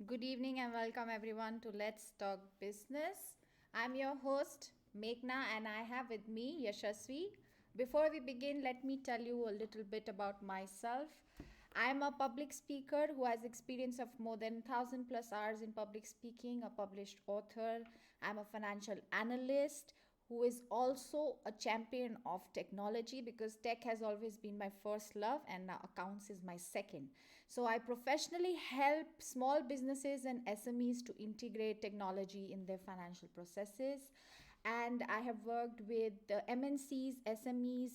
Good evening and welcome everyone to Let's Talk Business. I'm your host Meghna and I have with me Yashasvi. Before we begin, let me tell you a little bit about myself. I'm a public speaker who has experience of more than 1000 plus hours in public speaking, a published author. I'm a financial analyst who is also a champion of technology because tech has always been my first love and now accounts is my second. So I professionally help small businesses and SMEs to integrate technology in their financial processes. And I have worked with MNCs, SMEs,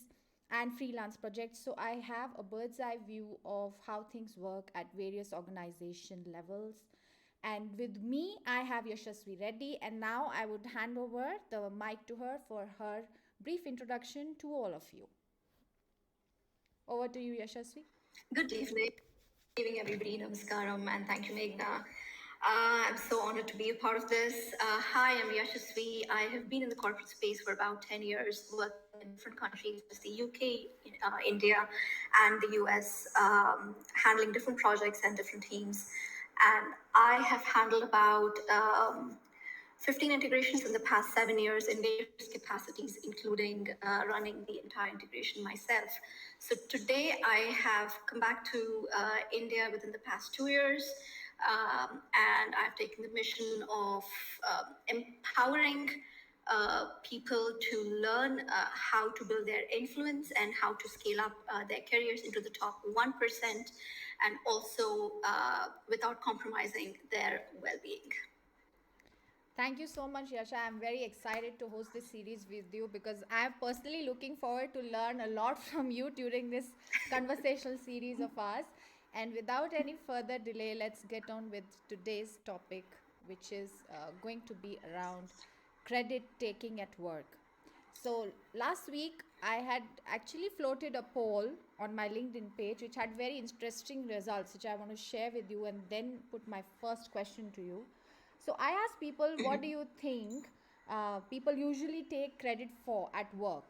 and freelance projects. So I have a bird's eye view of how things work at various organization levels. And with me, I have Yashasvi Reddy. And now I would hand over the mic to her for her brief introduction to all of you. Over to you, Yashasvi. Good evening, everybody. Namaskaram, and thank you, Meghna. I'm so honored to be a part of this. Hi, I'm Yashasvi. I have been in the corporate space for about 10 years, working in different countries, the UK, India, and the US, handling different projects and different teams. And I have handled about 15 integrations in the past 7 years in various capacities, including running the entire integration myself. So today I have come back to India within the past 2 years, and I've taken the mission of empowering people to learn how to build their influence and how to scale up their careers into the top 1%, and also without compromising their well-being. Thank you so much, Yasha. I'm very excited to host this series with you because I'm personally looking forward to learn a lot from you during this conversational series of ours. And without any further delay, let's get on with today's topic, which is going to be around credit taking at work. So last week, I had actually floated a poll on my LinkedIn page, which had very interesting results, which I want to share with you and then put my first question to you. So I asked people, what do you think people usually take credit for at work?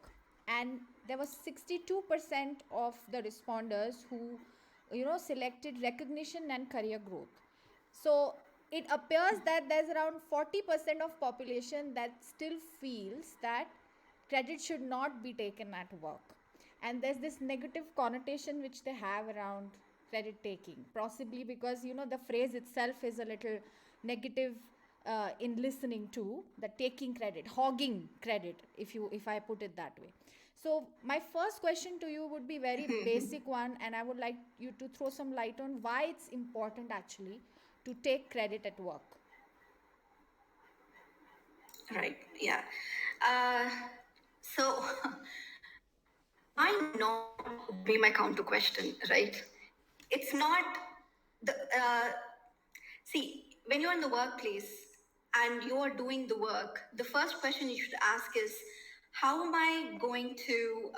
And there was 62% of the responders who, selected recognition and career growth. So it appears that there's around 40% of population that still feels that credit should not be taken at work. And there's this negative connotation which they have around credit taking, possibly because the phrase itself is a little negative in listening to the taking credit, hogging credit, if I put it that way. So my first question to you would be very basic one, and I would like you to throw some light on why it's important actually to take credit at work. Right. Yeah. Uh, so why not be my counter question, right? It's not the see, when you're in the workplace and you're doing the work, the first question you should ask is, how am I going to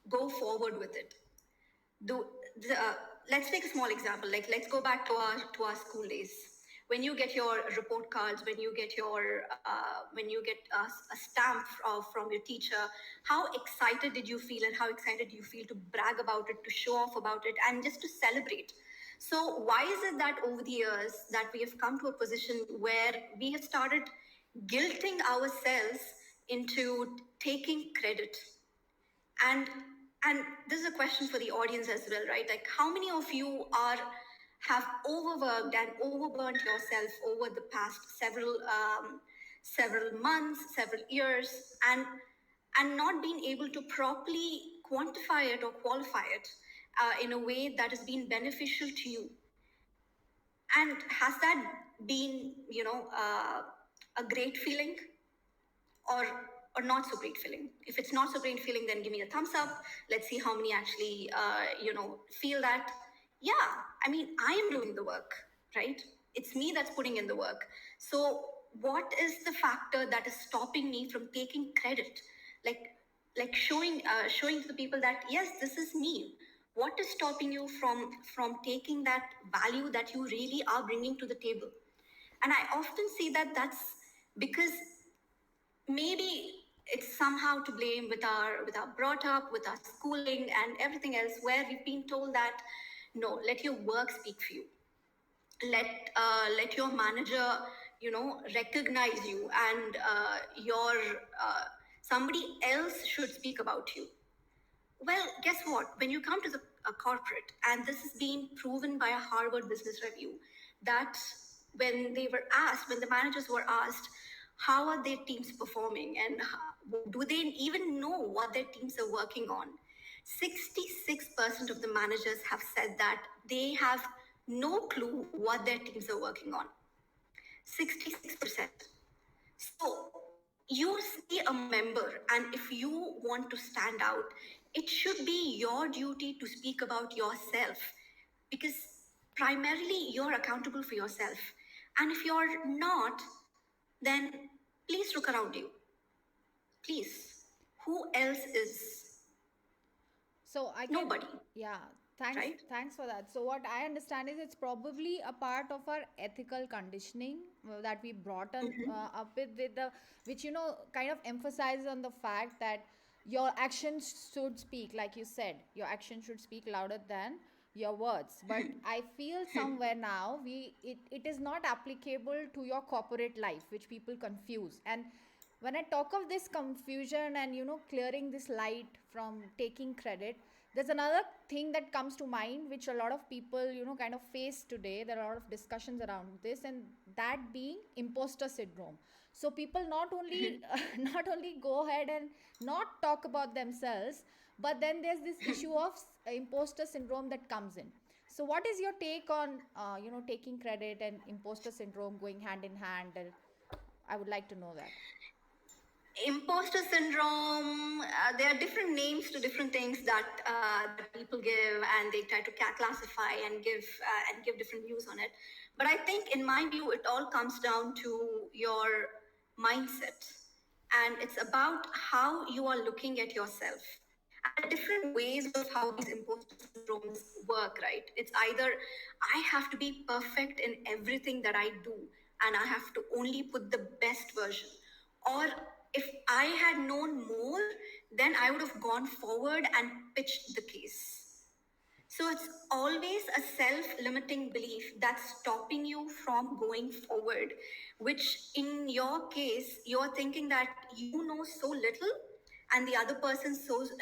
go forward with it? Do the, let's take a small example. Like, let's go back to our school days. When you get your report cards, when you get a stamp from your teacher, how excited did you feel, and how excited do you feel to brag about it, to show off about it, and just to celebrate? So why is it that over the years that we have come to a position where we have started guilting ourselves into taking credit? And this is a question for the audience as well, right? Like, how many of you have overworked and overburnt yourself over the past several months, several years, and not been able to properly quantify it or qualify it in a way that has been beneficial to you? And has that been, a great feeling, or not so great feeling? If it's not so great feeling, then give me a thumbs up. Let's see how many actually feel that, yeah, I mean, I am doing the work, right? It's me that's putting in the work. So what is the factor that is stopping me from taking credit? Like showing to the people that, yes, this is me. What is stopping you from taking that value that you really are bringing to the table? And I often see that that's because maybe it's somehow to blame with our brought up, with our schooling and everything else, where we've been told that no, let your work speak for you. let your manager, recognize you, and your somebody else should speak about you. Well, guess what? When you come to the corporate, and this has been proven by a Harvard Business Review, that when the managers were asked, how are their teams performing, and do they even know what their teams are working on? 66% of the managers have said that they have no clue what their teams are working on. 66%. So you see a member, and if you want to stand out, it should be your duty to speak about yourself, because primarily you're accountable for yourself. And if you're not, then please look around you. Please. Who else is? So I can, Nobody, yeah, thanks, right? thanks for that. So what I understand is it's probably a part of our ethical conditioning that we brought up with the, which kind of emphasizes on the fact that your actions should speak, like you said, your action should speak louder than your words. But I feel somewhere now it is not applicable to your corporate life, which people confuse. And when I talk of this confusion and clearing this light from taking credit, there's another thing that comes to mind which a lot of people kind of face today. There are a lot of discussions around this, and that being imposter syndrome. So people not only not only go ahead and not talk about themselves, but then there's this issue of imposter syndrome that comes in. So what is your take on taking credit and imposter syndrome going hand in hand? I would like to know that. Imposter syndrome, there are different names to different things that people give, and they try to classify and give different views on it. But I think, in my view, it all comes down to your mindset, and it's about how you are looking at yourself. And different ways of how these imposter syndromes work, right? It's either I have to be perfect in everything that I do, and I have to only put the best version, or if I had known more, then I would have gone forward and pitched the case. So it's always a self limiting belief that's stopping you from going forward, which in your case, you're thinking that you know so little and the other person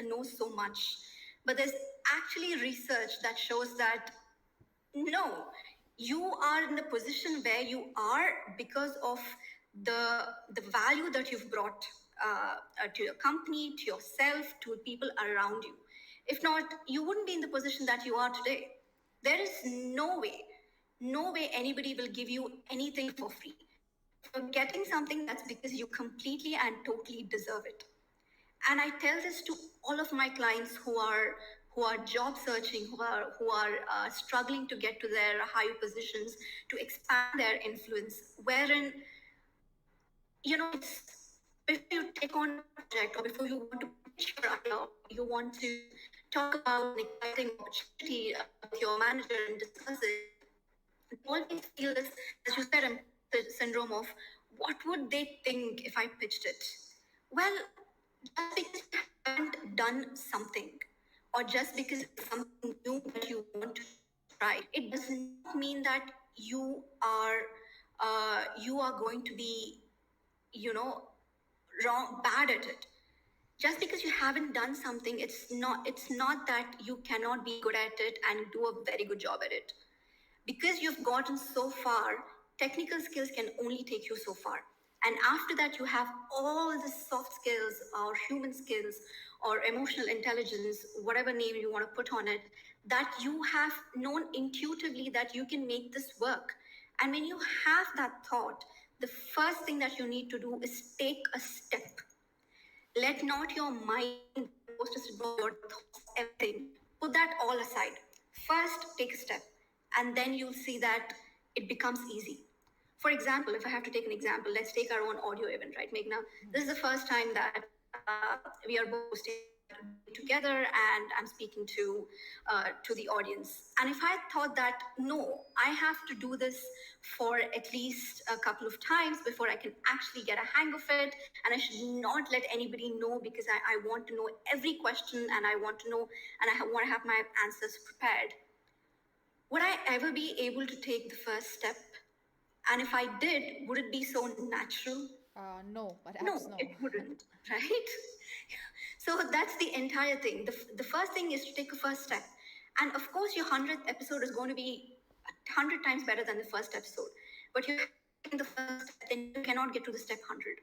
knows so much. But there's actually research that shows that no, you are in the position where you are because of the value that you've brought to your company, to yourself, to people around you. If not, you wouldn't be in the position that you are today. There is no way anybody will give you anything for free. If you're getting something, that's because you completely and totally deserve it. And I tell this to all of my clients who are job searching, who are struggling to get to their higher positions, to expand their influence, wherein it's before you take on a project, or before you want to pitch your idea, or you want to talk about an exciting opportunity with your manager and discuss it, you always feel this, as you said, the syndrome of what would they think if I pitched it? Well, just because you haven't done something, or just because it's something new that you want to try, it does not mean that you are going to be, bad at it. Just because you haven't done something, it's not that you cannot be good at it and do a very good job at it. Because you've gotten so far, technical skills can only take you so far. And after that, you have all the soft skills or human skills or emotional intelligence, whatever name you want to put on it, that you have known intuitively that you can make this work. And when you have that thought, the first thing that you need to do is take a step. Let not your mind, your thoughts, everything, put that all aside. First, take a step, and then you'll see that it becomes easy. For example, if I have to take an example, let's take our own audio event, right, Meghna? This is the first time that we are both together, and I'm speaking to the audience. And if I thought that no, I have to do this for at least a couple of times before I can actually get a hang of it, and I should not let anybody know, because I want to know every question, and I want to know, and want to have my answers prepared. would I ever be able to take the first step? And if I did, would it be so natural? No, perhaps No, no. it wouldn't, right? So that's the entire thing. The first thing is to take a first step. And of course, your 100th episode is going to be 100 times better than the first episode. But you're taking the first step, then you cannot get to the step 100.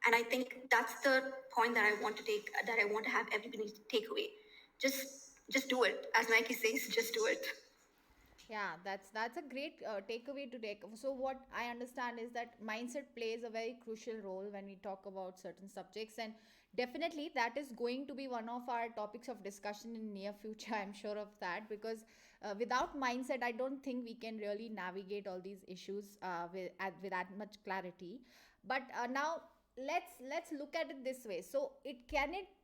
And I think that's the point that I want to take, that I want to have everybody take away. Just do it. As Nike says, just do it. Yeah, that's a great takeaway to take. So what I understand is that mindset plays a very crucial role when we talk about certain subjects, and definitely that is going to be one of our topics of discussion in near future. I'm sure of that, because without mindset, I don't think we can really navigate all these issues with that much clarity. But now let's look at it this way. So it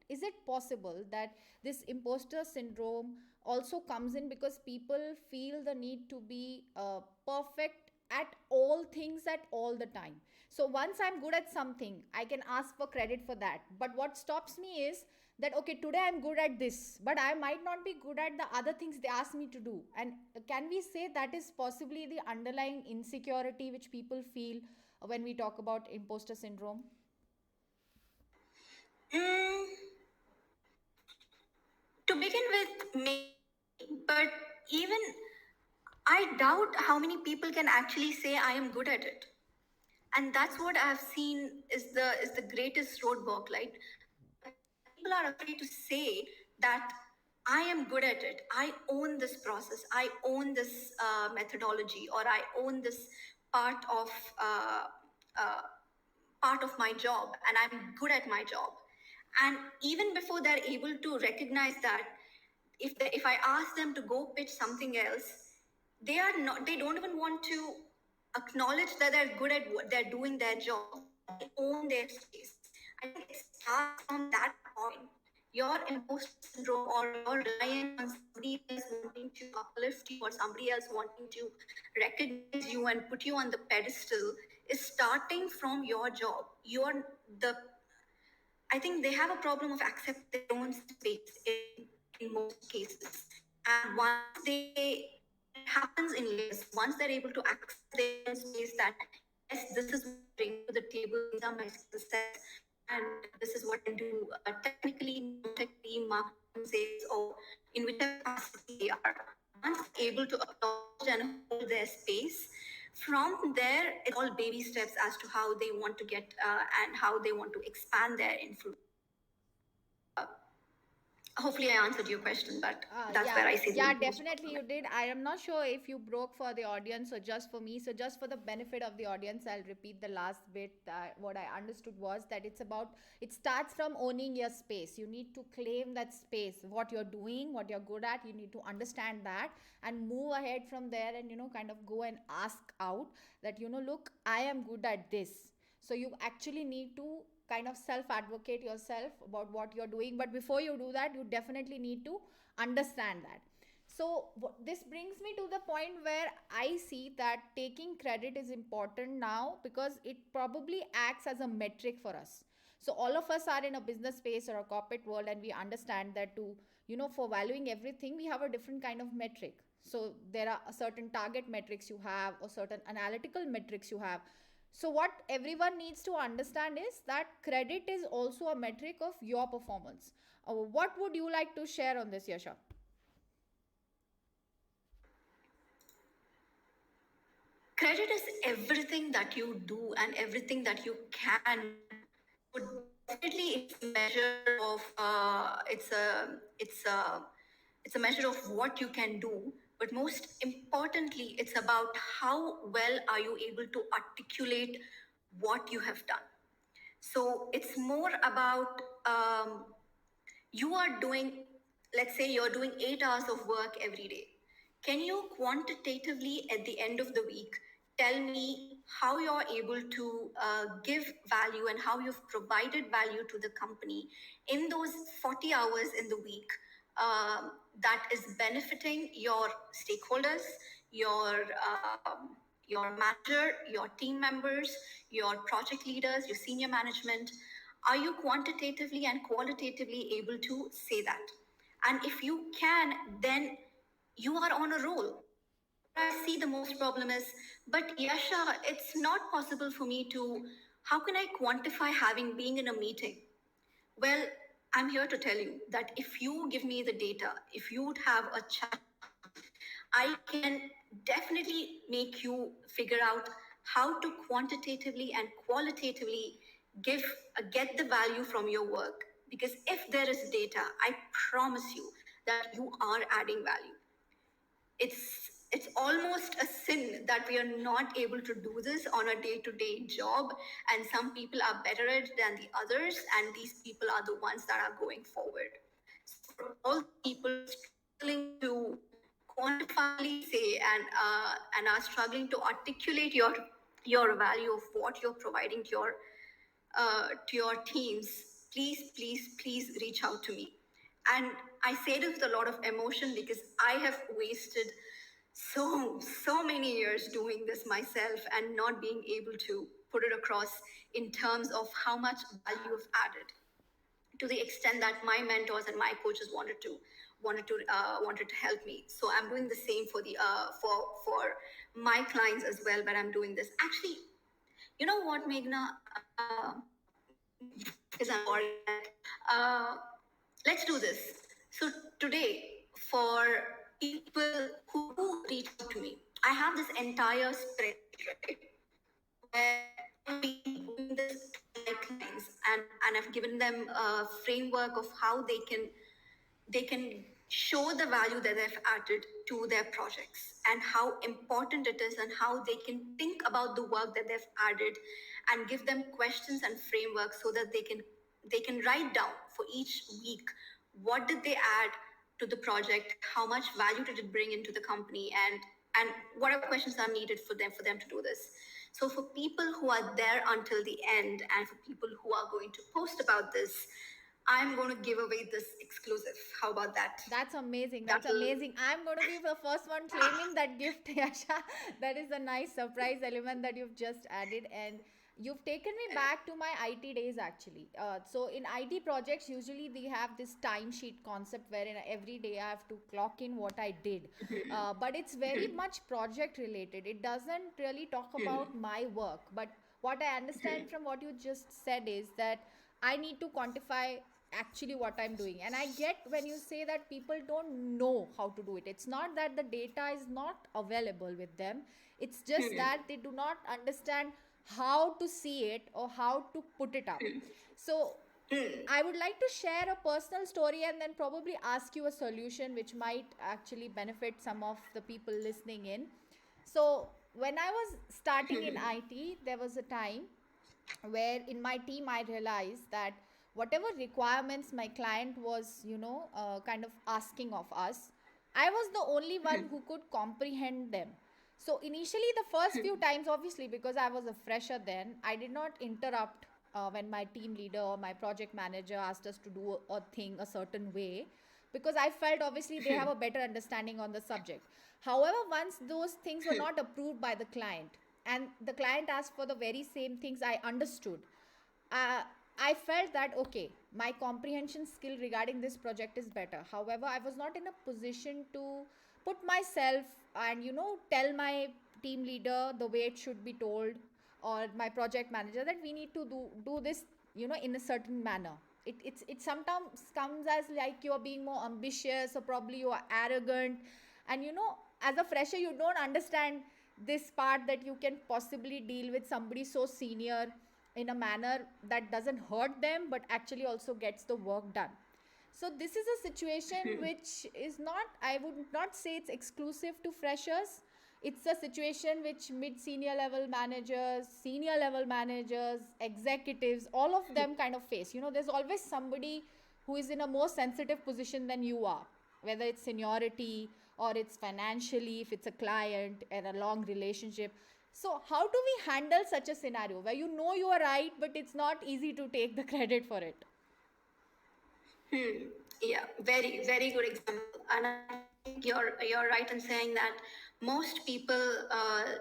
is it possible that this imposter syndrome also comes in because people feel the need to be perfect at all things at all the time? So once I'm good at something, I can ask for credit for that, but what stops me is that okay, today I'm good at this, but I might not be good at the other things they ask me to do. And can we say that is possibly the underlying insecurity which people feel when we talk about imposter syndrome? Mm, to begin with, maybe, but even I doubt how many people can actually say I am good at it. And that's what I've seen is the greatest roadblock. Like people are afraid to say that I am good at it. I own this process. I own this methodology, or I own this part of uh, uh, part of my job, and I'm good at my job. And even before they're able to recognize that, if I ask them to go pitch something else, they are not. They don't even want to acknowledge that they're good at what they're doing their job. They own their space. I think it starts from that point. Your imposter syndrome, or your reliance on somebody else wanting to uplift you, or somebody else wanting to recognize you and put you on the pedestal, is starting from your job. You're the I think they have a problem of accepting their own space in most cases. And once they, it happens in layers, once they're able to accept their own space that, yes, this is what I bring to the table, these are my skill sets, and this is what I do technically, non-technically, marketing, sales, or in whichever capacity they are. Once able to acknowledge and hold their space, from there it's all baby steps as to how they want to get and how they want to expand their influence. Hopefully I answered your question, but that's Yeah, where I see the yeah, most definitely problem. you did. I am not sure if you broke for the audience or just for me. So, just for the benefit of the audience, I'll repeat the last bit. What I understood was that it starts from owning your space. You need to claim that space, what you're doing, what you're good at. You need to understand that and move ahead from there, and, kind of go and ask out that, look, I am good at this. So you actually need to kind of self advocate yourself about what you're doing, but before you do that, you definitely need to understand that. So this brings me to the point where I see that taking credit is important now, because it probably acts as a metric for us. So all of us are in a business space or a corporate world, and we understand that to, for valuing everything, we have a different kind of metric. So there are certain target metrics you have, or certain analytical metrics you have. So what everyone needs to understand is that credit is also a metric of your performance. What would you like to share on this, Yasha? Credit is everything that you do and everything that you can. So definitely, it's a measure of it's a measure of what you can do. But most importantly, it's about how well are you able to articulate what you have done. So it's more about you are doing, let's say you're doing 8 hours of work every day. Can you quantitatively at the end of the week tell me how you're able to give value and how you've provided value to the company in those 40 hours in the week that is benefiting your stakeholders, your your manager, your team members, your project leaders, your senior management? Are you quantitatively and qualitatively able to say that? And if you can, then you are on a roll. I see the most problem is, but Yasha, it's not possible for me to, how can I quantify having being in a meeting? Well, I'm here to tell you that if you give me the data, if you would have a chat, I can definitely make you figure out how to quantitatively and qualitatively give get the value from your work. Because if there is data, I promise you that you are adding value. It's almost a sin that we are not able to do this on a day-to-day job, and some people are better at it than the others, and these people are the ones that are going forward. So for all people struggling to quantifiably say and are struggling to articulate your value of what you're providing to your teams, please reach out to me. And I say this with a lot of emotion because I have wasted so many years doing this myself and not being able to put it across in terms of how much value I've added, to the extent that my mentors and my coaches wanted to help me. So I'm doing the same for the for my clients as well. But I'm doing this actually. You know what, Meghna? Is I'm sorry. Uh, let's do this. So today, for people who reach out to me, I have this entire spreadsheet, right, where I've been doing this to my clients, and I've given them a framework of how they can show the value that they've added to their projects and how important it is and how they can think about the work that they've added, and give them questions and frameworks so that they can write down for each week what did they add to the project, how much value did it bring into the company, and whatever questions are needed for them to do this. So for people who are there until the end, and for people who are going to post about this, I'm going to give away this exclusive. How about that? That's amazing. That's That'll. amazing. I'm going to be the first one claiming that gift, Yasha. That is a nice surprise element that you've just added. And you've taken me back to my IT days actually. So, in IT projects, usually they have this timesheet concept wherein every day I have to clock in what I did. But it's very much project related. It doesn't really talk about my work. But what I understand from what you just said is that I need to quantify actually what I'm doing. And I get when you say that people don't know how to do it. It's not that the data is not available with them, it's just that they do not understand how to see it or how to put it up. So, I would like to share a personal story and then probably ask you a solution which might actually benefit some of the people listening in. So, when I was starting in IT, there was a time where in my team I realized that whatever requirements my client was kind of asking of us, I was the only one who could comprehend them. So initially the first few times, obviously because I was a fresher then, I did not interrupt when my team leader or my project manager asked us to do a thing a certain way, because I felt obviously they have a better understanding on the subject. However, once those things were not approved by the client and the client asked for the very same things I understood, uh, I felt that okay, my comprehension skill regarding this project is better. However, I was not in a position to put myself and tell my team leader the way it should be told, or my project manager that we need to do this in a certain manner. It sometimes comes as like you're being more ambitious or probably you are arrogant, and as a fresher you don't understand this part that you can possibly deal with somebody so senior in a manner that doesn't hurt them but actually also gets the work done. So this is a situation which is not, I would not say it's exclusive to freshers. It's a situation which mid senior level managers, senior level managers, executives, all of them kind of face. There's always somebody who is in a more sensitive position than you are, whether it's seniority or it's financially, if it's a client and a long relationship. So, how do we handle such a scenario where you are right, but it's not easy to take the credit for it? Yeah, very good example. And I think you're right in saying that most people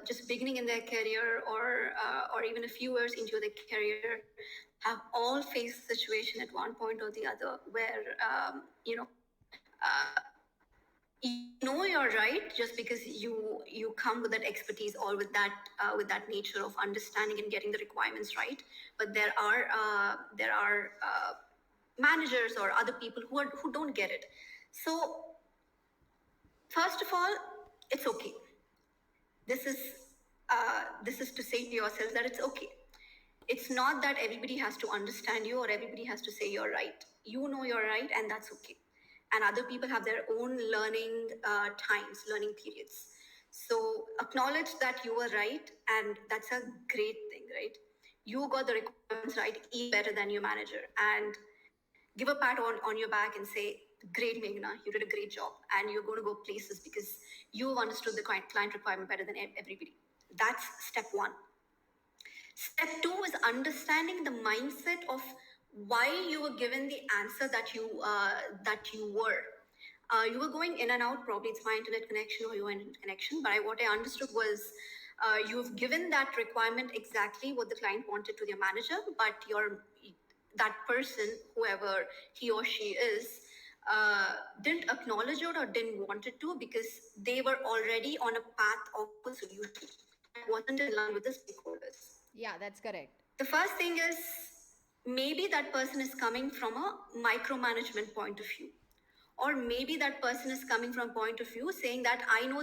just beginning in their career, or even a few years into their career, have all faced situation at one point or the other where uh, you know you're right just because you come with that expertise or with that nature of understanding and getting the requirements right. But there are managers or other people who don't get it. So first of all, it's okay. This is this is to say to yourself that it's okay. It's not that everybody has to understand you or everybody has to say you're right. You know you're right, and that's okay. And other people have their own learning times, learning periods. So acknowledge that you were right, and that's a great thing, right? You got the requirements right even better than your manager, and give a pat on your back and say, "Great, Meghna, you did a great job," and you're going to go places because you've understood the client requirement better than everybody. That's step one. Step two is understanding the mindset of why you were given the answer that you were. You were going in and out. Probably it's my internet connection or your internet connection. But what I understood was you've given that requirement exactly what the client wanted to their manager, but that person, whoever he or she is, didn't acknowledge it or didn't want it to because they were already on a path of a solution that wasn't in line with the stakeholders. Yeah, that's correct. The first thing is maybe that person is coming from a micromanagement point of view, or maybe that person is coming from a point of view saying that I know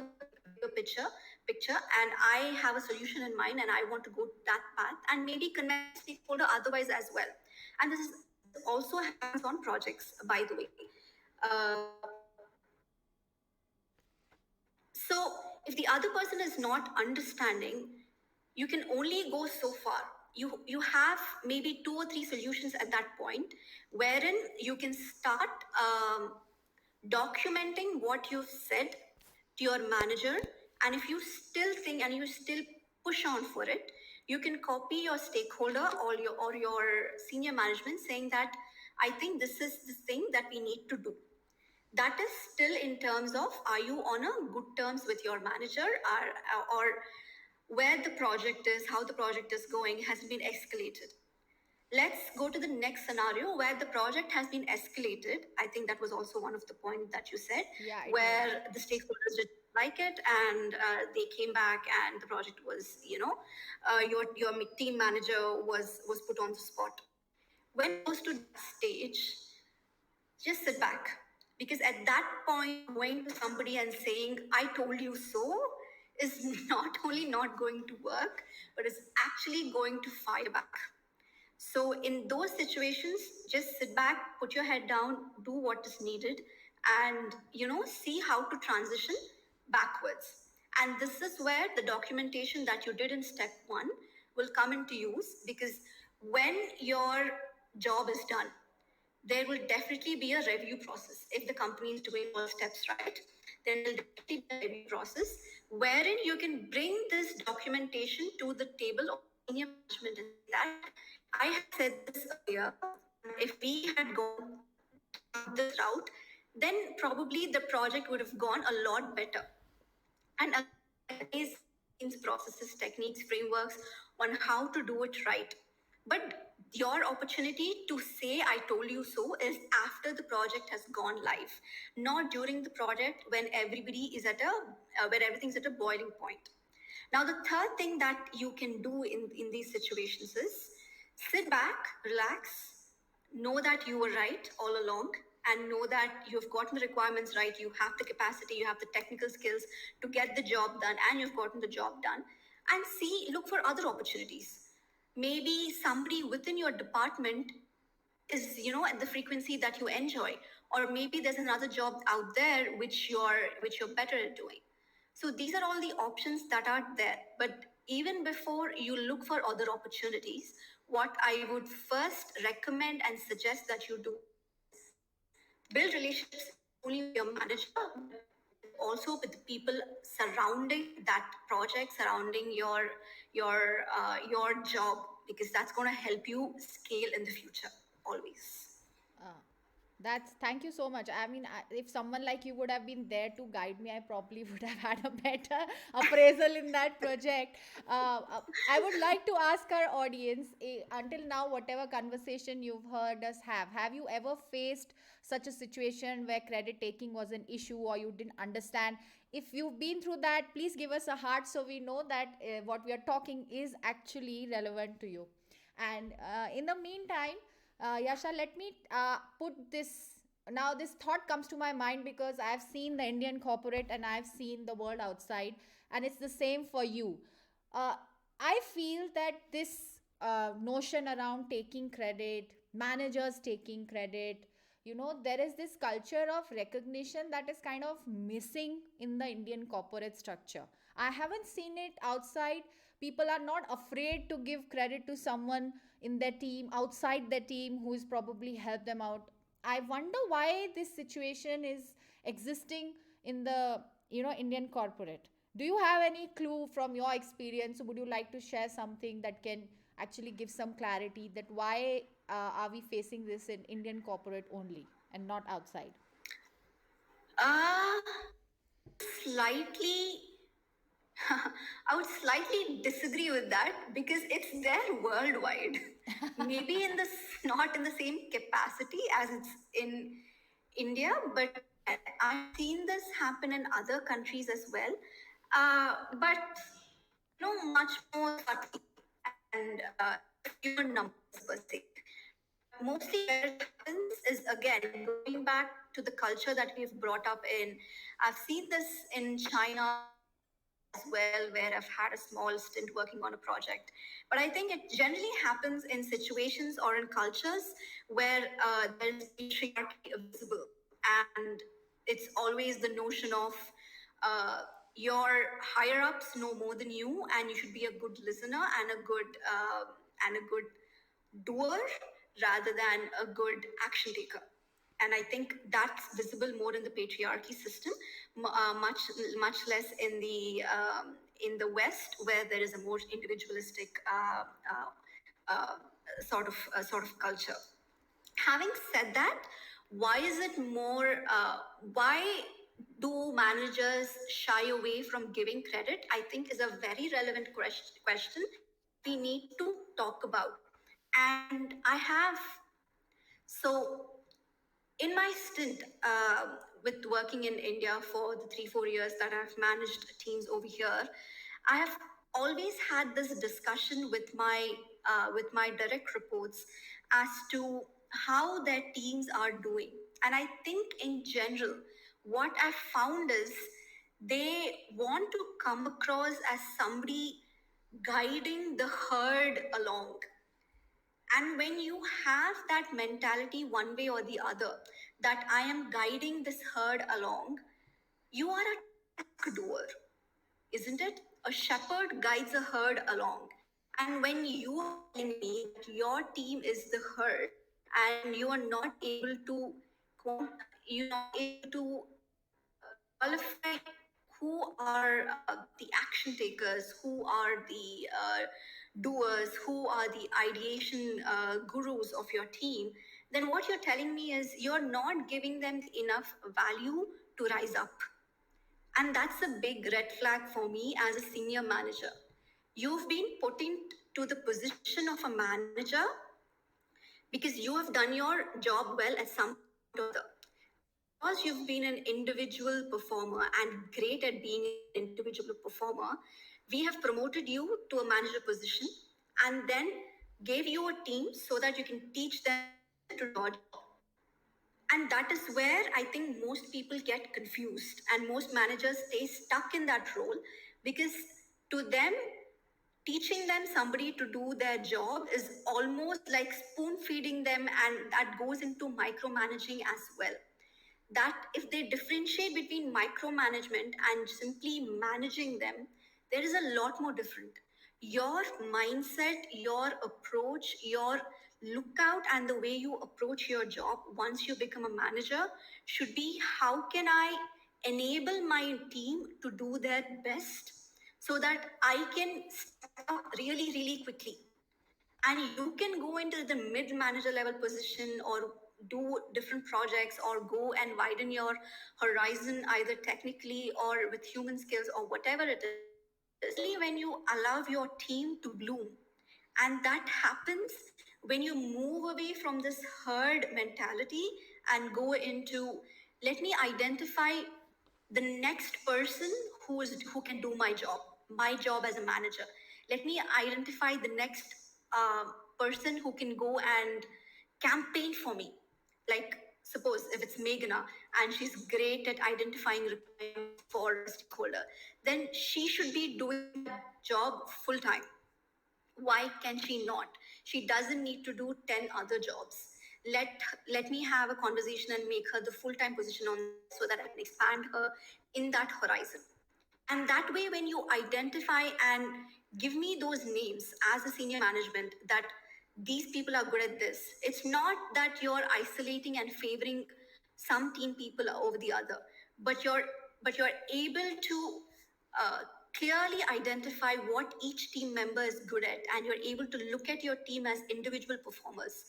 the bigger picture and I have a solution in mind and I want to go that path, and maybe connect stakeholder otherwise as well. And this also happens on projects, by the way. Uh, so if the other person is not understanding, you can only go so far. You have maybe 2 or 3 solutions at that point, wherein you can start documenting what you've said to your manager. And if you still think and you still push on for it, you can copy your stakeholder or your senior management saying that I think this is the thing that we need to do. That is still in terms of, are you on a good terms with your manager, or where the project is, how the project is going has been escalated. Let's go to the next scenario where the project has been escalated. I think that was also one of the points that you said, Yeah, where the stakeholders didn't like it and they came back and the project was, your team manager was put on the spot. When it goes to that stage, just sit back, because at that point going to somebody and saying I told you so is not only not going to work, but is actually going to fire back. So in those situations, just sit back, put your head down, do what is needed, and see how to transition backwards. And this is where the documentation that you did in step 1 will come into use, because when your job is done, there will definitely be a review process. If the company is doing all steps right, there will definitely be a review process wherein you can bring this documentation to the table of senior management and say that I have said this earlier. If we had gone this route, then probably the project would have gone a lot better. And these processes, techniques, frameworks on how to do it right. But your opportunity to say I told you so is after the project has gone live, not during the project when everybody is at where everything's at a boiling point. Now, the third thing that you can do in these situations is sit back, relax, know that you were right all along, and know that you've gotten the requirements right, you have the capacity, you have the technical skills to get the job done, and you've gotten the job done. And look for other opportunities. Maybe somebody within your department is, at the frequency that you enjoy, or maybe there's another job out there which you're better at doing. So these are all the options that are there. But even before you look for other opportunities, what I would first recommend and suggest that you do is build relationships only with your manager, but also with the people surrounding that project, surrounding your job, because that's going to help you scale in the future always. Uh, That's thank you so much. I mean, if someone like you would have been there to guide me, I probably would have had a better appraisal in that project. I would like to ask our audience, until now, whatever conversation you've heard us have you ever faced such a situation where credit taking was an issue or you didn't understand? If you've been through that, please give us a heart so we know that what we are talking is actually relevant to you. And in the meantime, Yasha, let me put this. Now, this thought comes to my mind because I've seen the Indian corporate and I've seen the world outside, and it's the same for you. Uh, I feel that this notion around taking credit, managers taking credit, there is this culture of recognition that is kind of missing in the Indian corporate structure. I haven't seen it outside. People are not afraid to give credit to someone in their team, outside their team, who is probably helped them out. I wonder why this situation is existing in the Indian corporate. Do you have any clue from your experience? Would you like to share something that can actually give some clarity that why are we facing this in Indian corporate only and not outside? Uh, slightly, I would slightly disagree with that because it's there worldwide. Maybe in this, not in the same capacity as it's in India, but I've seen this happen in other countries as well. But much more subtly and fewer numbers per se. Mostly where it happens is again going back to the culture that we've brought up in. I've seen this in China as well, where I've had a small stint working on a project. But I think it generally happens in situations or in cultures where there's patriarchy visible, and it's always the notion of uh, your higher ups know more than you, and you should be a good listener and a good doer rather than a good action taker. And I think that's visible more in the patriarchy system, much less in the West, where there is a more individualistic sort of culture. Having said that, why is it more? Why do managers shy away from giving credit? I think is a very relevant question we need to talk about. And I have so in my stint with working in India for the 3 4 years that I've managed teams over here, I have always had this discussion with my direct reports as to how their teams are doing. And I think in general, what I found is they want to come across as somebody guiding the herd along. And when you have that mentality one way or the other, that I am guiding this herd along, you are a task doer, isn't it? A shepherd guides a herd along. And when you are telling me that your team is the herd and you are not able to you're not able to qualify who are the action takers, who are the doers, who are the ideation gurus of your team, then what you're telling me is you're not giving them enough value to rise up. And that's a big red flag for me as a senior manager. You've been put into the position of a manager because you have done your job well at some point or the because you've been an individual performer and great at being an individual performer, we have promoted you to a manager position and then gave you a team so that you can teach them to do it. And that is where I think most people get confused and most managers stay stuck in that role because to them, teaching them somebody to do their job is almost like spoon feeding them, and that goes into micromanaging as well. That if they differentiate between micromanagement and simply managing them, there is a lot more different. Your mindset, your approach, your lookout, and the way you approach your job once you become a manager should be how can I enable my team to do their best so that I can step up really, really quickly and you can go into the mid manager level position or do different projects or go and widen your horizon, either technically or with human skills or whatever it is, only when you allow your team to bloom. And that happens when you move away from this herd mentality and go into, let me identify the next person who can do my job as a manager. Let me identify the next person who can go and campaign for me. Like, suppose if it's Meghna and she's great at identifying requirements for a stakeholder, then she should be doing that job full time. Why can she not? She doesn't need to do 10 other jobs. Let me have a conversation and make her the full-time position on, so that I can expand her in that horizon. And that way, when you identify and give me those names as a senior management, that these people are good at this, it's not that you're isolating and favoring some team people over the other, but you're able to uh, clearly identify what each team member is good at, and you're able to look at your team as individual performers.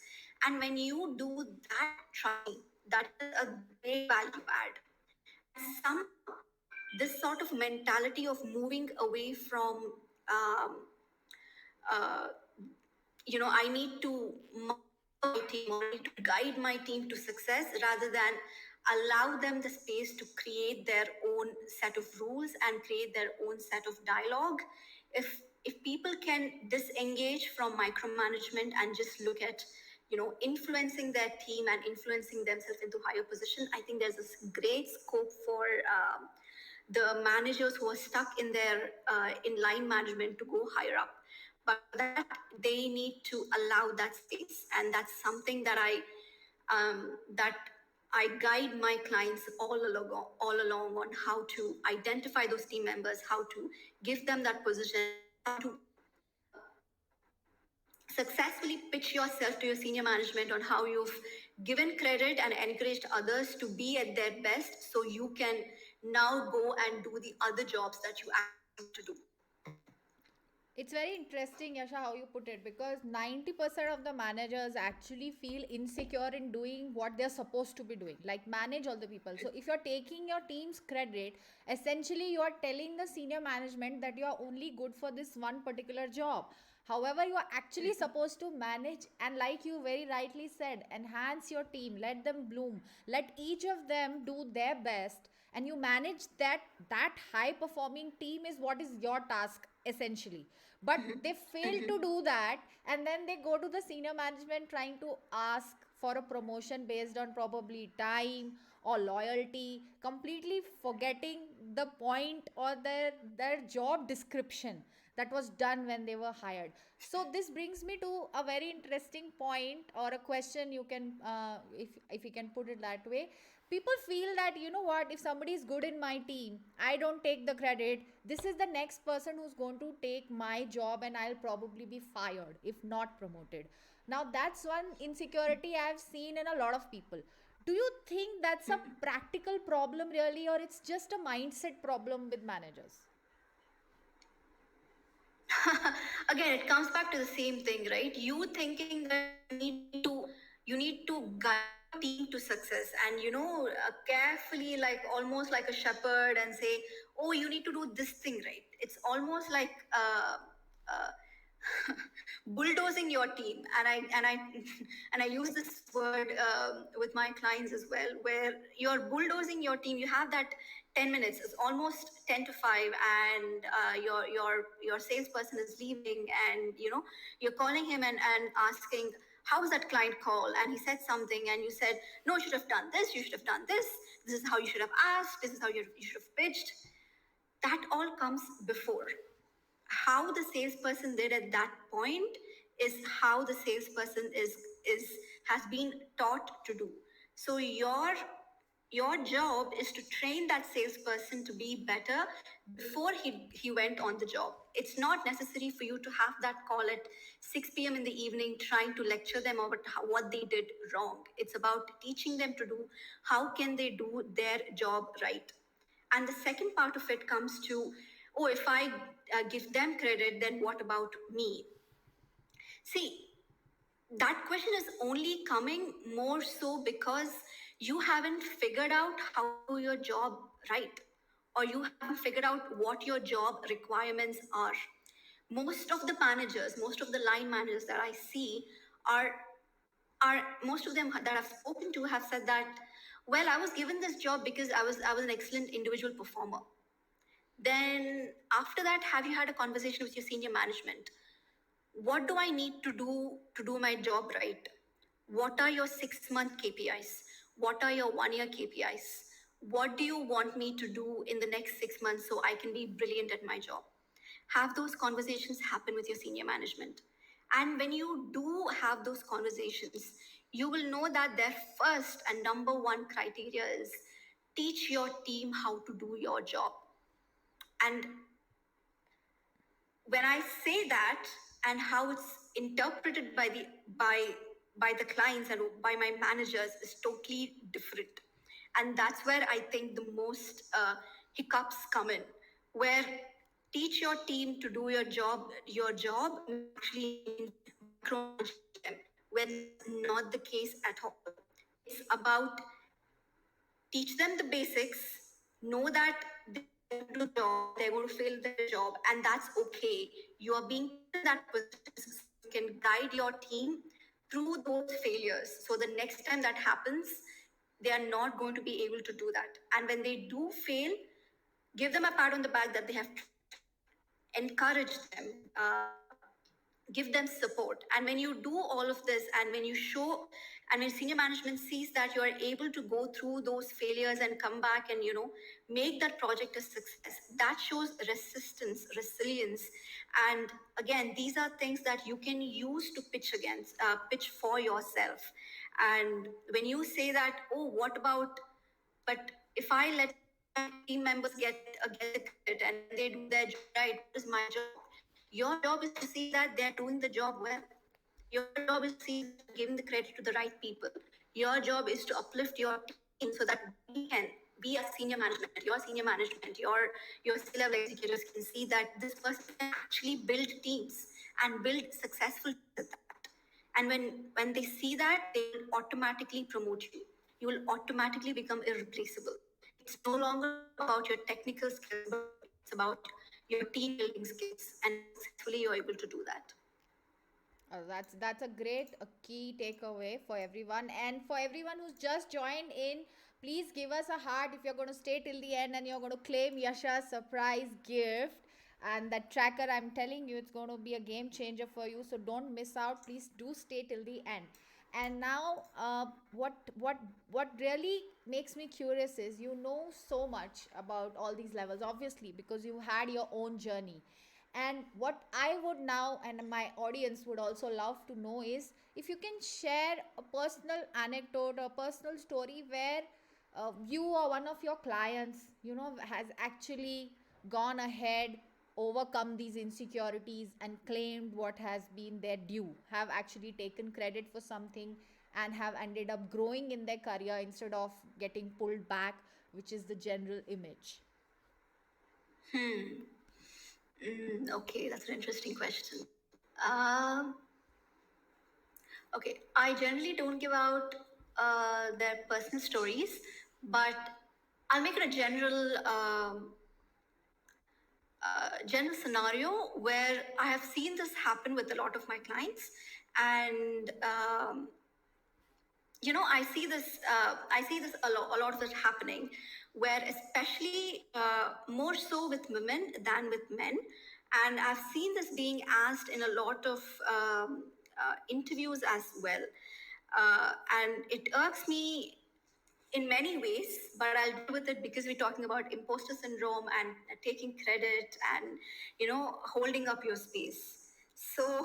And when you do that, training, that is a great value add. Some this sort of mentality of moving away from um, uh, I need to my team, or I need to guide my team to success, rather than allow them the space to create their own set of rules and create their own set of dialogue. If people can disengage from micromanagement and just look at influencing their team and influencing themselves into higher position, I think there's this great scope for the managers who are stuck in their in line management to go higher up. But that they need to allow that space, and that's something that I guide my clients all along on how to identify those team members, how to give them that position, how to successfully pitch yourself to your senior management on how you've given credit and encouraged others to be at their best, so you can now go and do the other jobs that you asked to do. It's very interesting, Yasha, how you put it, because 90% of the managers actually feel insecure in doing what they're supposed to be doing, like manage all the people. So, if you're taking your team's credit, essentially you are telling the senior management that you are only good for this one particular job. However, you are actually supposed to manage, and like you very rightly said, enhance your team, let them bloom, let each of them do their best, and you manage that high performing team is what is your task essentially. But they fail to do that, and then they go to the senior management trying to ask for a promotion based on probably time or loyalty, completely forgetting the point or their job description that was done when they were hired. So this brings me to a very interesting point, or a question you can, if you can put it that way. People feel that, you know what, if somebody is good in my team, I don't take the credit, this is the next person who's going to take my job, and I'll probably be fired if not promoted. Now that's one insecurity I've seen in a lot of people. Do you think that's a practical problem really, or it's just a mindset problem with managers? Again, it comes back to the same thing, right? You thinking that you need to guide your team to success, and carefully, like almost like a shepherd, and say, oh, you need to do this thing, right? It's almost like bulldozing your team. And I and I use this word with my clients as well, where you're bulldozing your team. You have that 10 minutes, it's almost 10 to 5, and your salesperson is leaving, and you're calling him and asking, how was that client call, and he said something, and you said, no, you should have done this, you should have done this is how you should have asked, this is how you should have pitched. That all comes before. How the salesperson did at that point is how the salesperson is has been taught to do. So your job is to train that salesperson to be better before he went on the job. It's not necessary for you to have that call at 6 p.m. in the evening trying to lecture them about what they did wrong. It's about teaching them to do how can they do their job right. And the second part of it comes to, oh, if I give them credit, then what about me? See, that question is only coming more so because you haven't figured out how to do your job right, or you haven't figured out what your job requirements are. Most of the managers, most of the line managers that I see are most of them that I've spoken to have said that, well, I was given this job because I was an excellent individual performer. Then after that, have you had a conversation with your senior management? What do I need to do my job right? What are your 6 month KPIs? What are your 1 year KPIs? What do you want me to do in the next 6 months so I can be brilliant at my job? Have those conversations happen with your senior management. And when you do have those conversations, you will know that their first and number one criteria is teach your team how to do your job. And when I say that, and how it's interpreted by the clients and by my managers is totally different. And that's where I think the most hiccups come in, where teach your team to do your job actually means micromanage them, when it's not the case at all. It's about teach them the basics, know that they're going to do the job, they're going to fail their job, and that's okay. You are being put in that position so you can guide your team through those failures. So the next time that happens, they are not going to be able to do that. And when they do fail, give them a pat on the back that they have encouraged them. Give them support. And when you do all of this, and when you show, and when senior management sees that you are able to go through those failures and come back and make that project a success, that shows resistance, resilience. And again, these are things that you can use to pitch for yourself. And when you say that, oh, what about, but if I let my team members get the credit and they do their job right, what is my job? Your job is to see that they're doing the job well. Your job is to see giving the credit to the right people. Your job is to uplift your team so that we can be a senior management, your C-level executives can see that this person can actually build teams and build successful teams at that. And when they see that, they will automatically promote you. You will automatically become irreplaceable. It's no longer about your technical skills, but it's about your team building skills, and successfully you're able to do that. That's a great key takeaway for everyone, and for everyone who's just joined in. Please give us a heart if you're going to stay till the end and you're going to claim Yasha's surprise gift. And that tracker, I'm telling you, it's going to be a game changer for you. So don't miss out. Please do stay till the end. And now, what really makes me curious is you know so much about all these levels, obviously, because you had your own journey. And what I would now, and my audience would also love to know, is if you can share a personal anecdote or personal story where you or one of your clients, has actually gone ahead, overcome these insecurities, and claimed what has been their due, have actually taken credit for something, and have ended up growing in their career instead of getting pulled back, which is the general image. Okay, that's an interesting question. Um, okay, I generally don't give out their personal stories, but I'll make it a general scenario where I have seen this happen with a lot of my clients, and I see this a lot of it happening, where especially more so with women than with men. And I've seen this being asked in a lot of interviews as well. And it irks me in many ways, but I'll deal with it because we're talking about imposter syndrome and taking credit and, holding up your space. So,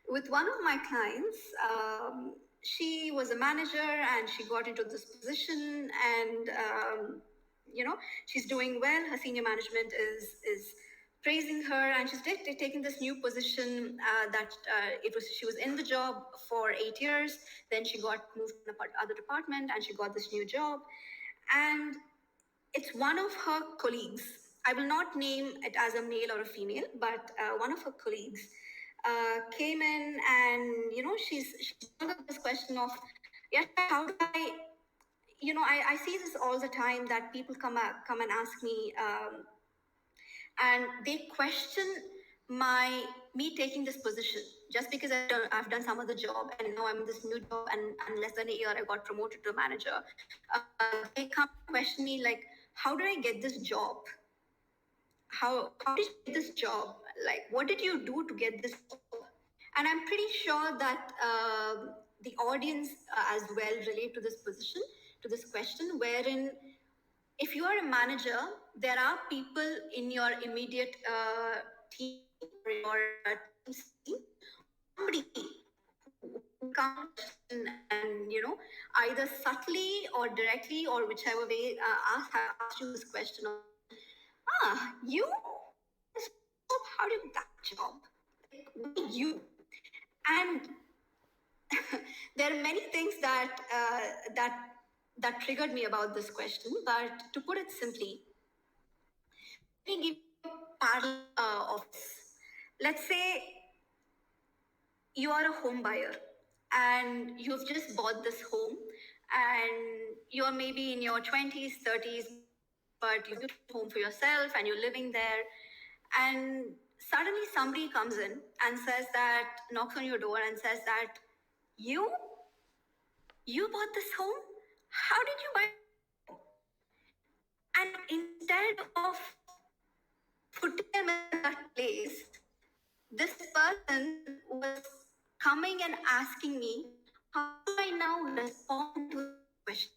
with one of my clients, she was a manager and she got into this position, and she's doing well. Her senior management is praising her, and she's taking this new position that she was in the job for 8 years. Then she got moved to another department and she got this new job, and it's one of her colleagues. I will not name it as a male or a female, but one of her colleagues came in, and she's brought up this question of, yeah, how do I, I see this all the time, that people come and ask me, and they question me taking this position just because I've done some other job, and now I'm in this new job, and less than a year I got promoted to a manager. They come question me like, how did I get this job? How did you get this job? Like, what did you do to get this job? And I'm pretty sure that the audience as well relate to this position, to this question, wherein if you are a manager, there are people in your immediate team or your team, somebody who comes and either subtly or directly or whichever way ask you this question of, you, how do you get that job? Like, what do you? And there are many things that triggered me about this question. But to put it simply, let me give you a parallel of this. Let's say you are a home buyer and you've just bought this home, and you're maybe in your 20s, 30s, but you built a home for yourself and you're living there, and suddenly somebody comes in and says that, knocks on your door and says that, you bought this home? How did you buy it? And instead of putting them in that place, this person was coming and asking me, how do I now respond to the question?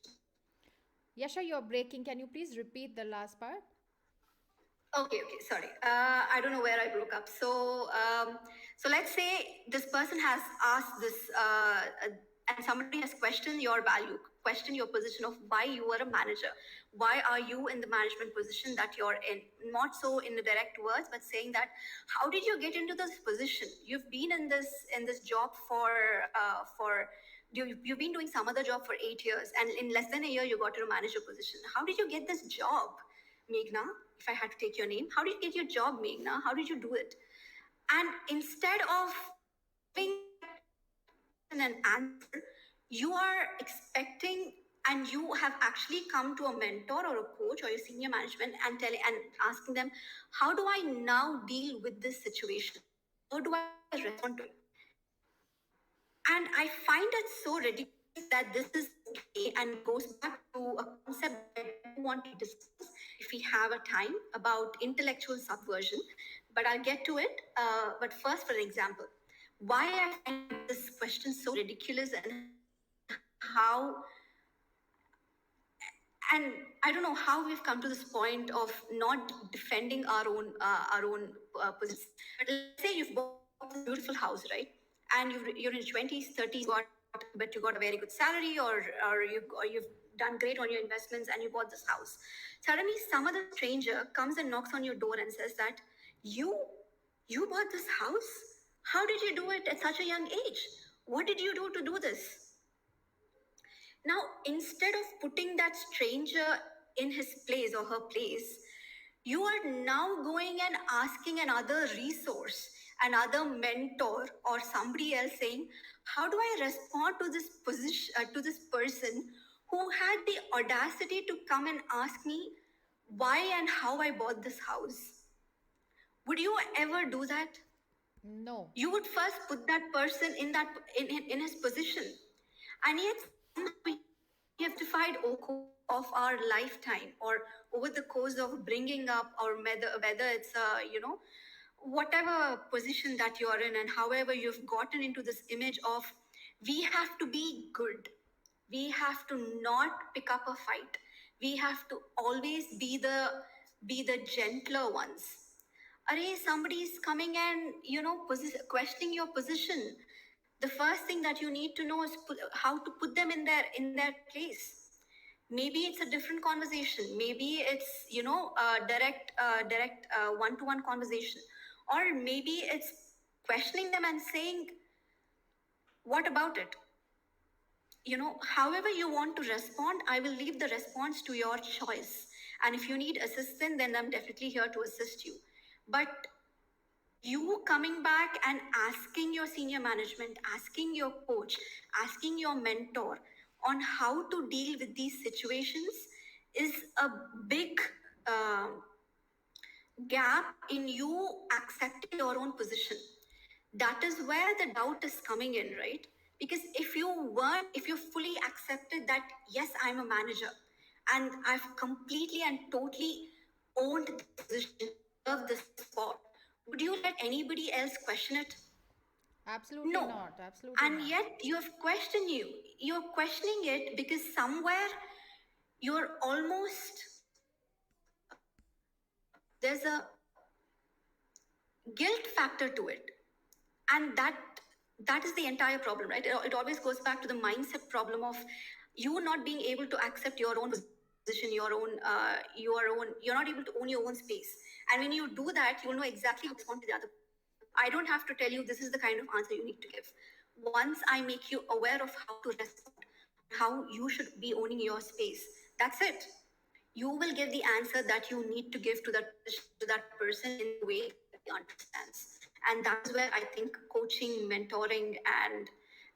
Yasha, you're breaking. Can you please repeat the last part? Okay, sorry. I don't know where I broke up. So let's say this person has asked this, and somebody has questioned your value, questioned your position of why you are a manager. Why are you in the management position that you're in? Not so in the direct words, but saying that, how did you get into this position? You've been in this job for you've been doing some other job for 8 years, and in less than a year you got to a manager position. How did you get this job, Meghna? If I had to take your name, how did you get your job, Meghna? How did you do it? And instead of giving an answer, you are expecting, and you have actually come to a mentor or a coach or your senior management and asking them, how do I now deal with this situation? How do I respond to it? And I find it so ridiculous that this is okay, and goes back to a concept that I want to discuss if we have a time, about intellectual subversion. But I'll get to it. But first, for an example, why I find this question so ridiculous, and how, and I don't know how we've come to this point of not defending our own positions. But let's say you've bought a beautiful house, right? And you're in your 20s, 30s, but you got a very good salary, or you've done great on your investments, and you bought this house. Suddenly, some other stranger comes and knocks on your door and says that, you bought this house? How did you do it at such a young age? What did you do to do this? Now, instead of putting that stranger in his place or her place, you are now going and asking another resource, another mentor, or somebody else, saying, how do I respond to this position, to this person who had the audacity to come and ask me why and how I bought this house? Would you ever do that? No. You would first put that person in his position. And yet we have defied over the course of our lifetime, or over the course of bringing up, or whether it's whatever position that you're in, and however you've gotten into this image of, we have to be good, we have to not pick up a fight, we have to always be the gentler ones. Array, somebody's coming and questioning your position. The first thing that you need to know is how to put them in their place. Maybe it's a different conversation. Maybe it's direct one-to-one conversation, or maybe it's questioning them and saying, what about it? However you want to respond, I will leave the response to your choice. And if you need assistance, then I'm definitely here to assist you. But You coming back and asking your senior management, asking your coach, asking your mentor on how to deal with these situations is a big uh, gap in you accepting your own position. That is where the doubt is coming in, right? Because if you fully accepted that, yes, I'm a manager and I've completely and totally owned this position, of this spot, would you let anybody else question it? Absolutely No. not. Absolutely And not. yet you're questioning it because somewhere you're almost there's a guilt factor to it, and that is the entire problem, right? It always goes back to the mindset problem of you not being able to accept your own position, you're not able to own your own space. And when you do that, you'll know exactly how to respond to the other. I don't have to tell you this is the kind of answer you need to give. Once I make you aware of how to respond, how you should be owning your space, that's it. You will give the answer that you need to give to that person in a way that he understands. And that is where I think coaching, mentoring,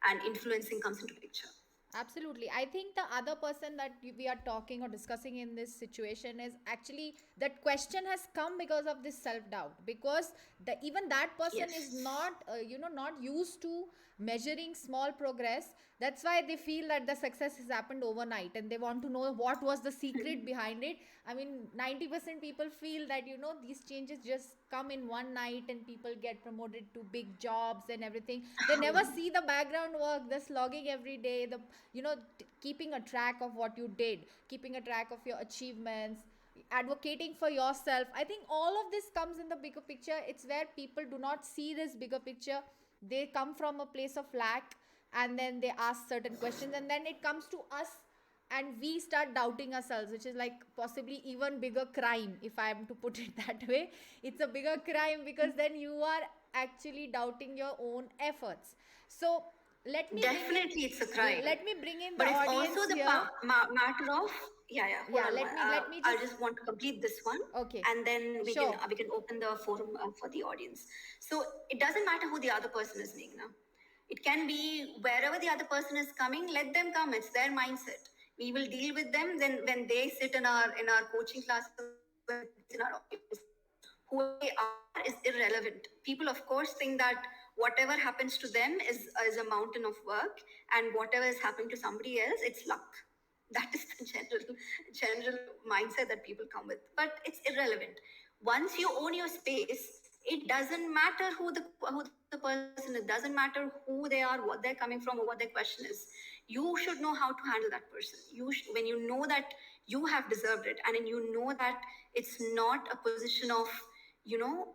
and influencing comes into picture. Absolutely. I think the other person that we are talking or discussing in this situation is actually that question has come because of this self doubt, because even that person is Yes. not not used to measuring small progress. That's why they feel that the success has happened overnight and they want to know what was the secret behind it. I mean, 90% people feel that these changes just come in one night and people get promoted to big jobs and everything. They never see the background work, the slogging every day, the keeping a track of what you did, keeping a track of your achievements, advocating for yourself. I think all of this comes in the bigger picture. It's where people do not see this bigger picture. They come from a place of lack, and then they ask certain questions, and then it comes to us, and we start doubting ourselves, which is like possibly even bigger crime, if I am to put it that way. It's a bigger crime because then you are actually doubting your own efforts. So let me bring in Definitely, it's a crime. let me bring in the But it's audience also the here. matter of, yeah, yeah. Hold Yeah, on. let me I just. just want to complete this one, Okay, and then sure. we can open the forum for the audience. So it doesn't matter who the other person is, Meghna. It can be wherever the other person is coming. Let them come. It's their mindset. We will deal with them. Then when they sit in our coaching classes, when they sit in our office, who they are is irrelevant. People, of course, think that whatever happens to them is a mountain of work, and whatever is happening to somebody else, it's luck. That is the general mindset that people come with. But it's irrelevant. Once you own your space, it doesn't matter who the person is. It doesn't matter who they are, what they're coming from, or what their question is. You should know how to handle that person. When you know that you have deserved it, and then you know that it's not a position of you know,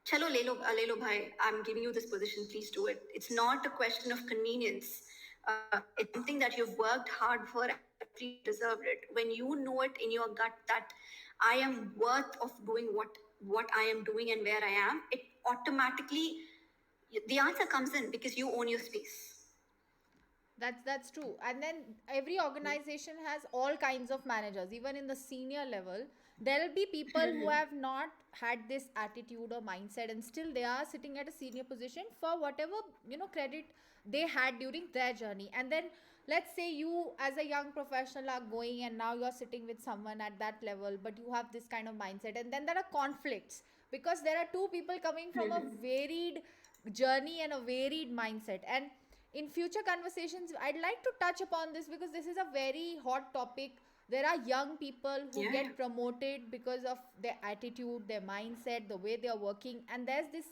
chalo le lo bhai, I'm giving you this position, please do it. It's not a question of convenience. It's something that you've worked hard for and you deserved it. When you know it in your gut that I am worth of doing what I am doing and where I am, it automatically, the answer comes in because you own your space. That's true. And then every organization has all kinds of managers. Even in the senior level, there'll be people who have not had this attitude or mindset, and still they are sitting at a senior position for whatever credit they had during their journey. And then let's say you as a young professional are going, and now you're sitting with someone at that level, but you have this kind of mindset, and then there are conflicts because there are two people coming from a varied journey and a varied mindset. And in future conversations, I'd like to touch upon this because this is a very hot topic. There are young people who Yeah. get promoted because of their attitude, their mindset, the way they are working, and there's this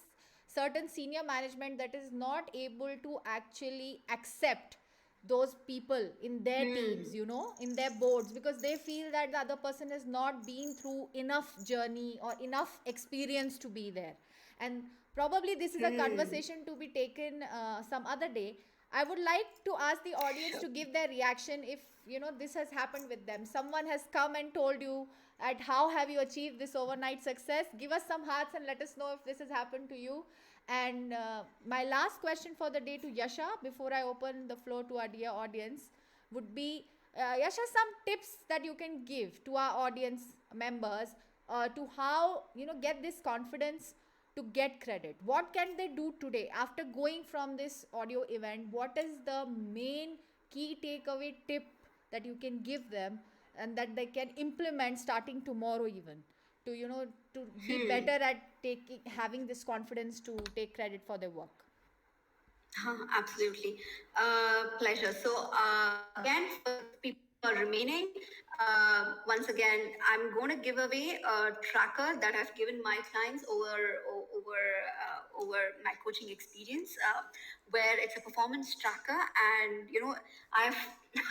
certain senior management that is not able to actually accept those people in their teams, in their boards, because they feel that the other person has not been through enough journey or enough experience to be there. And probably this is a conversation to be taken some other day. I would like to ask the audience Sure. to give their reaction if this has happened with them. Someone has come and told you at how have you achieved this overnight success. Give us some hearts and let us know if this has happened to you. And my last question for the day to Yasha, before I open the floor to our dear audience, would be Yasha, some tips that you can give to our audience members to how, get this confidence to get credit. What can they do today after going from this audio event? What is the main key takeaway tip that you can give them, and that they can implement starting tomorrow, even to, to be better at taking having this confidence to take credit for their work? Absolutely. Pleasure. So, again, for people who are remaining, once again, I'm going to give away a tracker that I've given my clients over my coaching experience, where it's a performance tracker, and I've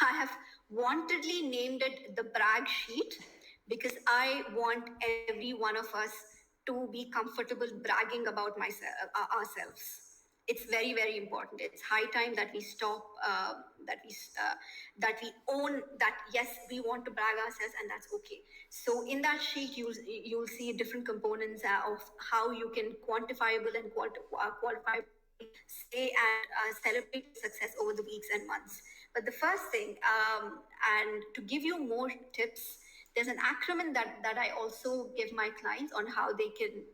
I have wantedly named it the brag sheet, because I want every one of us to be comfortable bragging about ourselves. It's very, very important. It's high time that we stop, that we own that. Yes, we want to brag ourselves, and that's okay. So in that sheet, you'll see different components of how you can quantifiable and qualify, say, and celebrate success over the weeks and months. But the first thing, and to give you more tips, there's an acronym that I also give my clients on how they can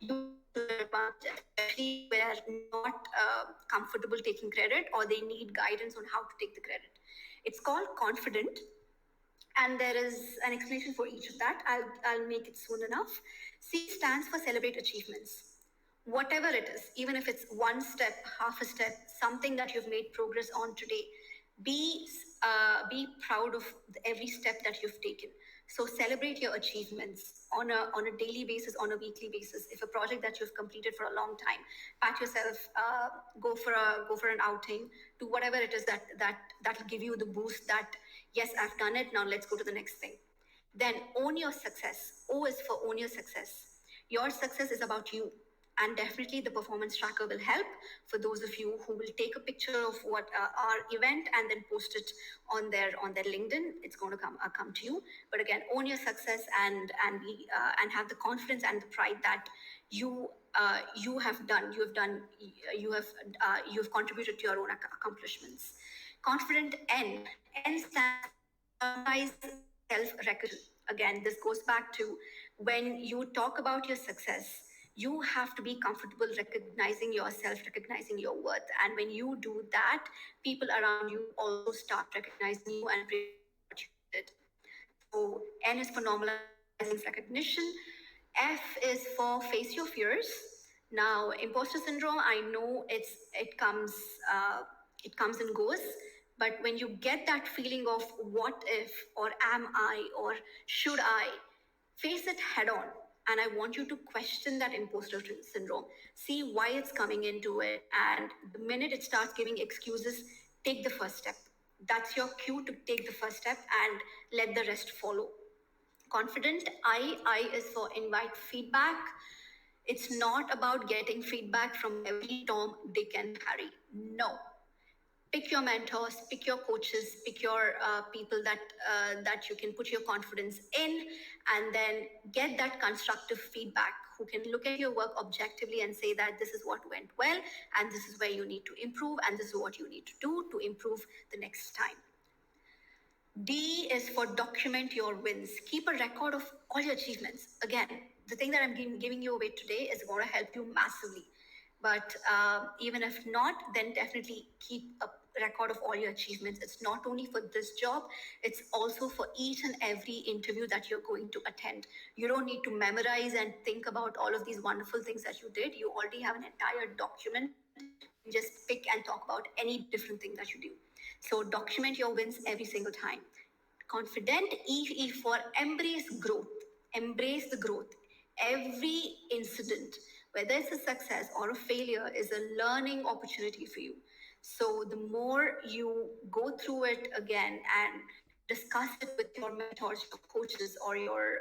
use their advantage, especially where not comfortable taking credit, or they need guidance on how to take the credit. It's called Confident, and there is an explanation for each of that. I'll make it soon enough. C stands for celebrate achievements. Whatever it is, even if it's one step, half a step, something that you've made progress on today, be proud of every step that you've taken. So celebrate your achievements on a daily basis, on a weekly basis. If a project that you've completed for a long time, pat yourself, go for an outing, do whatever it is that'll give you the boost that yes, I've done it. Now let's go to the next thing. Then own your success. O is for own your success. Your success is about you. And definitely the performance tracker will help for those of you who will take a picture of what our event and then post it on their LinkedIn. It's going to come to you. But again, own your success, and have the confidence and the pride that you have contributed to your own accomplishments. Confident N. N stands self-recognition. Again, this goes back to when you talk about your success, you have to be comfortable recognizing yourself, recognizing your worth. And when you do that, people around you also start recognizing you and what you did. So N is for normalizing recognition. F is for face your fears. Now, imposter syndrome, I know it comes and goes, but when you get that feeling of what if, or am I, or should I, face it head on. And I want you to question that imposter syndrome. See why it's coming into it. And the minute it starts giving excuses, take the first step. That's your cue to take the first step and let the rest follow. Confident I is for invite feedback. It's not about getting feedback from every Tom, Dick, and Harry. No, pick your mentors, pick your coaches, pick your people that you can put your confidence in, and then get that constructive feedback, who can look at your work objectively and say that this is what went well, and this is where you need to improve, and this is what you need to do to improve the next time. D is for document your wins. Keep a record of all your achievements. Again, the thing that I'm giving you away today is going to help you massively. But even if not, then definitely keep a record of all your achievements. It's not only for this job, it's also for each and every interview that you're going to attend. You don't need to memorize and think about all of these wonderful things that you did. You already have an entire document. You just pick and talk about any different thing that you do. So document your wins every single time. Confident E for embrace growth. Embrace the growth. Every incident, whether it's a success or a failure, is a learning opportunity for you. So the more you go through it again and discuss it with your mentors, your coaches, or your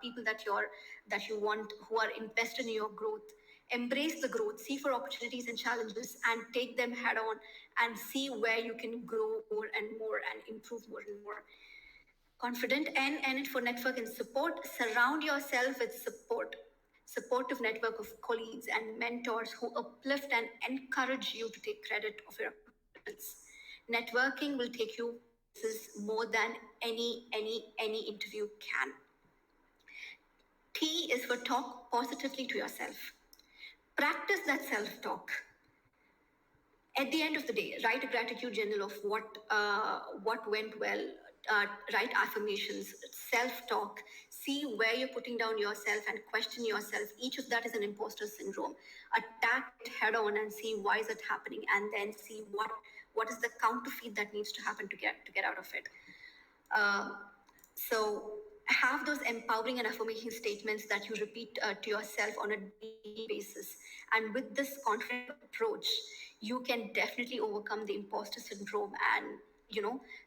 people that you want, who are invested in your growth, embrace the growth, see for opportunities and challenges, and take them head on, and see where you can grow more and more and improve more and more. Confident N for network and support. Surround yourself with supportive network of colleagues and mentors who uplift and encourage you to take credit of your accomplishments. Networking will take you places more than any interview can. T is for talk positively to yourself. Practice that self-talk. At the end of the day, write a gratitude journal of what went well. Write affirmations, self-talk. See where you're putting down yourself and question yourself. Each of that is an imposter syndrome. Attack it head on and see why is it happening, and then see what is the counterfeit that needs to happen to get out of it. Um, so have those empowering and affirmation statements that you repeat to yourself on a daily basis. And with this confident approach, you can definitely overcome the imposter syndrome and,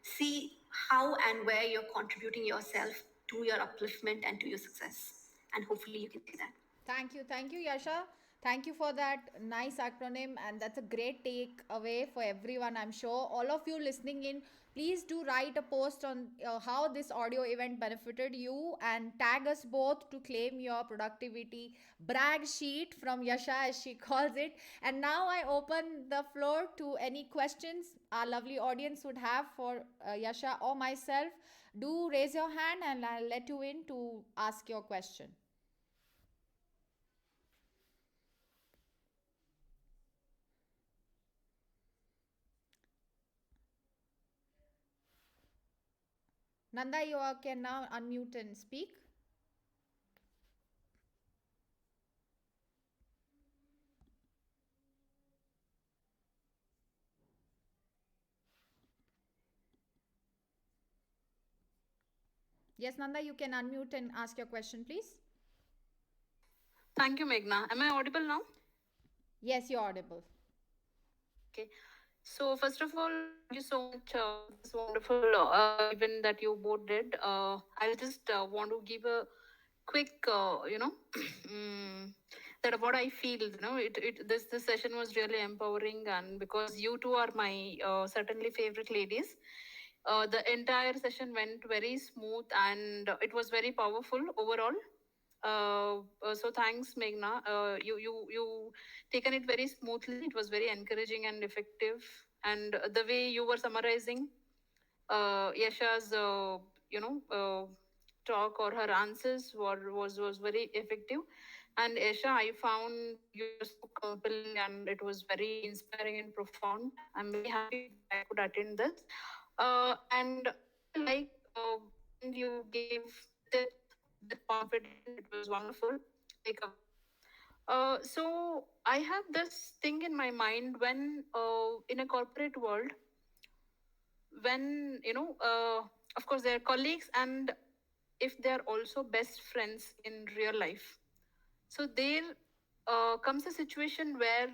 see how and where you're contributing yourself to your upliftment and to your success. And hopefully you can see that. Thank you, Yasha. Thank you for that nice acronym, and that's a great takeaway for everyone. I'm sure all of you listening in, please do write a post on how this audio event benefited you and tag us both to claim your productivity brag sheet from Yasha, as she calls it. And now I open the floor to any questions our lovely audience would have for Yasha or myself. Do raise your hand and I'll let you in to ask your question. Nanda, you can now unmute and speak. Yes, Nanda, you can unmute and ask your question, please. Thank you, Meghna. Am I audible now? Yes, you're audible. Okay. So first of all, thank you so much for this wonderful event that you both did. I'll just want to give a quick, that what I feel. This session was really empowering, and because you two are my certainly favorite ladies. The entire session went very smooth and it was very powerful overall. So thanks, Meghna. You taken it very smoothly. It was very encouraging and effective. And the way you were summarizing Yasha's, talk or her answers was very effective. And Yasha, I found you so compelling and it was very inspiring and profound. I'm very happy I could attend this. And like when you gave tips with confidence, it was wonderful. Like, so I have this thing in my mind when in a corporate world, when of course they're colleagues and if they're also best friends in real life, so there comes a situation where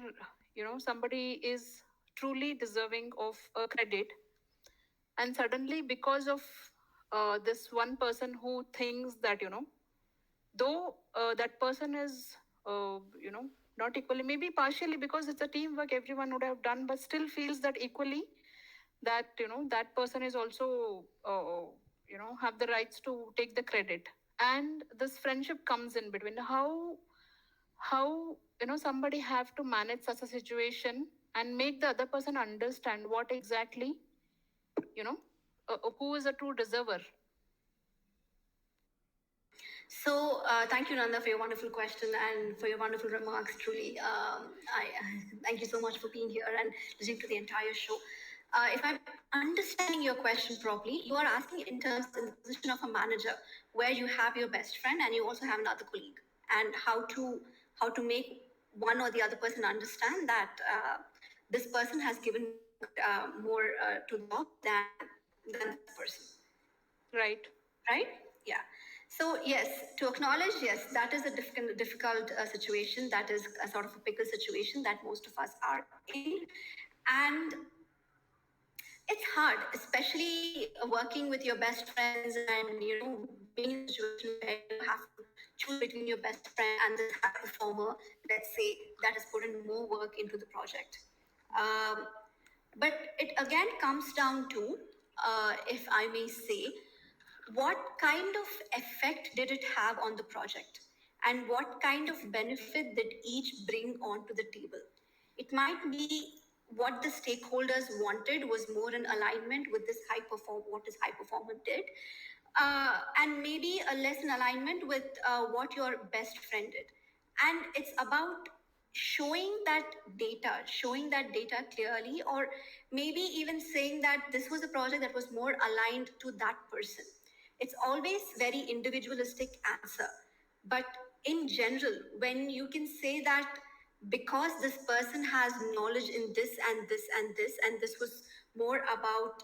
somebody is truly deserving of a credit, and suddenly because of this one person who thinks that though that person is not equally, maybe partially because it's a teamwork everyone would have done, but still feels that equally that that person is also have the rights to take the credit, and this friendship comes in between. How somebody have to manage such a situation and make the other person understand what exactly you know who is a true deserver. So, thank you, Nanda, for your wonderful question and for your wonderful remarks. Truly, I thank you so much for being here and listening to the entire show. If I'm understanding your question properly, you are asking in terms in the position of a manager, where you have your best friend and you also have another colleague, and how to make one or the other person understand that this person has given more to the job than this person. Right. Right? Yeah. So yes, to acknowledge, yes, that is a difficult situation. That is a sort of a pickle situation that most of us are in, and it's hard, especially working with your best friends and being in a situation where you have to choose between your best friend and this high performer. Let's say that has put in more work into the project. Um, but it again comes down to, if I may say, what kind of effect did it have on the project, and what kind of benefit did each bring onto the table? It might be what the stakeholders wanted was more in alignment with this what this high performer did, and maybe a less in alignment with what your best friend did. And it's about showing that data clearly, or maybe even saying that this was a project that was more aligned to that person. It's always very individualistic answer, but in general, when you can say that because this person has knowledge in this and this and this, and this was more about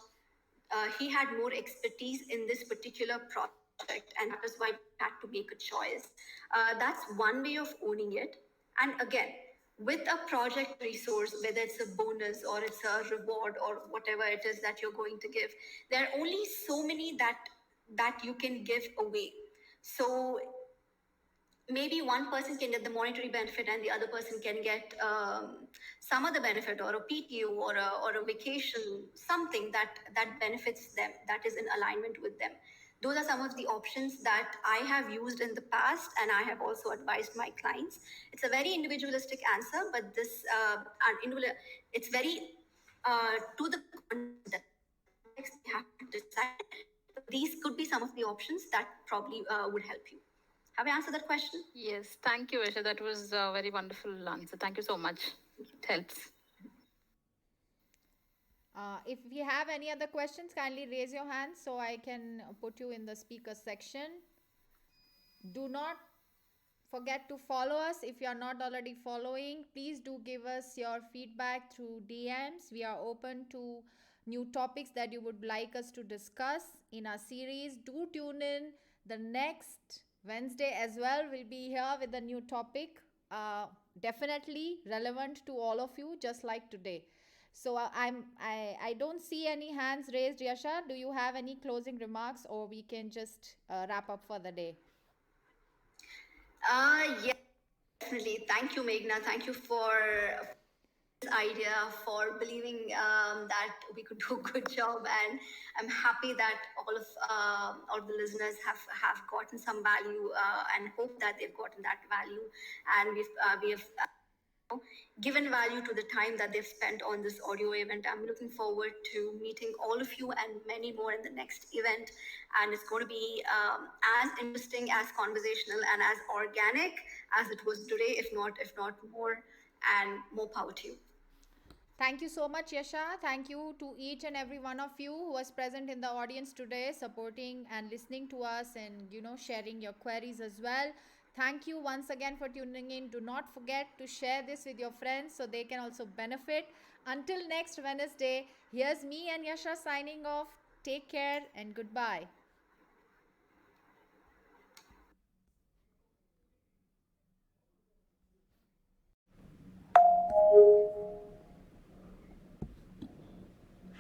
he had more expertise in this particular project, and that is why we had to make a choice. That's one way of owning it. And again, with a project resource, whether it's a bonus or it's a reward or whatever it is that you're going to give, there are only so many that you can give away. So maybe one person can get the monetary benefit and the other person can get some other benefit, or a PTO, or a vacation, something that benefits them, that is in alignment with them. Those are some of the options that I have used in the past, and I have also advised my clients. It's a very individualistic answer, but this it's very to the context you have to decide. These could be some of the options that probably would help you. Have I answered that question? Yes, thank you, Asha. That was a very wonderful answer. Thank you so much. It helps. If we have any other questions, kindly raise your hand so I can put you in the speaker section. Do not forget to follow us if you are not already following. Please do give us your feedback through DMs. We are open to new topics that you would like us to discuss in our series. Do tune in the next Wednesday as well. We'll be here with a new topic, definitely relevant to all of you, just like today. So I don't see any hands raised. Yasha, do you have any closing remarks, or we can just wrap up for the day? Yeah, definitely. Thank you, Meghna. Thank you for this idea, for believing that we could do a good job. And I'm happy that all of the listeners have gotten some value, and hope that they've gotten that value. And we have given value to the time that they've spent on this audio event. I'm looking forward to meeting all of you and many more in the next event. And it's going to be as interesting, as conversational, and as organic as it was today, if not more. And more power to you. Thank you so much, Yasha. Thank you to each and every one of you who was present in the audience today, supporting and listening to us, and sharing your queries as well. Thank you once again for tuning in. Do not forget to share this with your friends so they can also benefit. Until next Wednesday, here's me and Yasha signing off. Take care and goodbye.